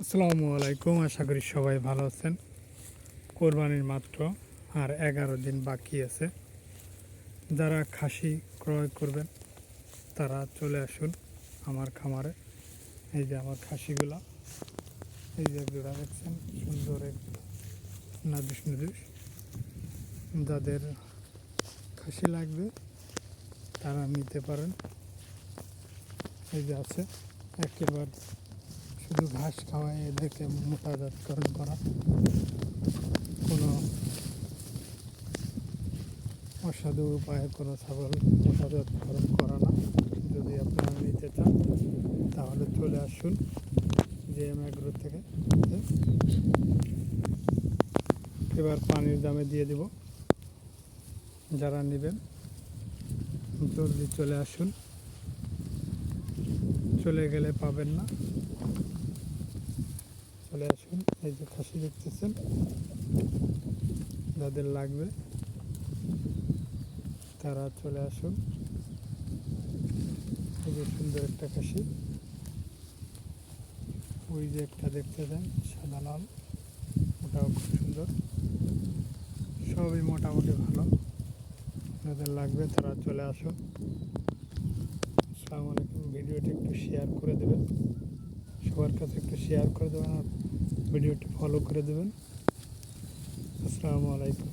আসসালামু আলাইকুম। আশা করি সবাই ভালো আছেন। কোরবানির মাত্র আর 11 দিন বাকি আছে। যারা খাসি ক্রয় করবেন তারা চলে আসুন আমার খামারে। এই যে আমার খাসিগুলা, এই যে জোড়া দেখছেন, সুন্দর এক নাদুস নুদুস। যাদের খাসি লাগবে তারা নিতে পারেন। এই যে আছে, একেবারে শুধু ঘাস খাওয়ায় এদেরকে মোটাজাতকরণ করা, কোনো অসাধু উপায়ে কোনো ছাগল মোটাজাতকরণ করা না। যদি আপনারা নিতে চান তাহলে চলে আসুন জেএম এগ্রো থেকে। এবার পানির দামে দিয়ে দেব। যারা নেবেন জলদি চলে আসুন, চলে গেলে পাবেন না। চলে আসুন। এই যে খাসি দেখতেছেন, যাদের লাগবে তারা চলে আসুন। এই যে সুন্দর একটা খাসি, ওই যে একটা দেখতেছেন সাদা লাল, ওটাও খুব সুন্দর। সবই মোটামুটি ভালো। যাদের লাগবে তারা চলে আসুন। আসসালামু আলাইকুম। ভিডিওটি একটু শেয়ার করে দেবেন, সবার কাছে একটু শেয়ার করে দেবেন, আর ভিডিওটি ফলো করে দেবেন। আসসালামু আলাইকুম।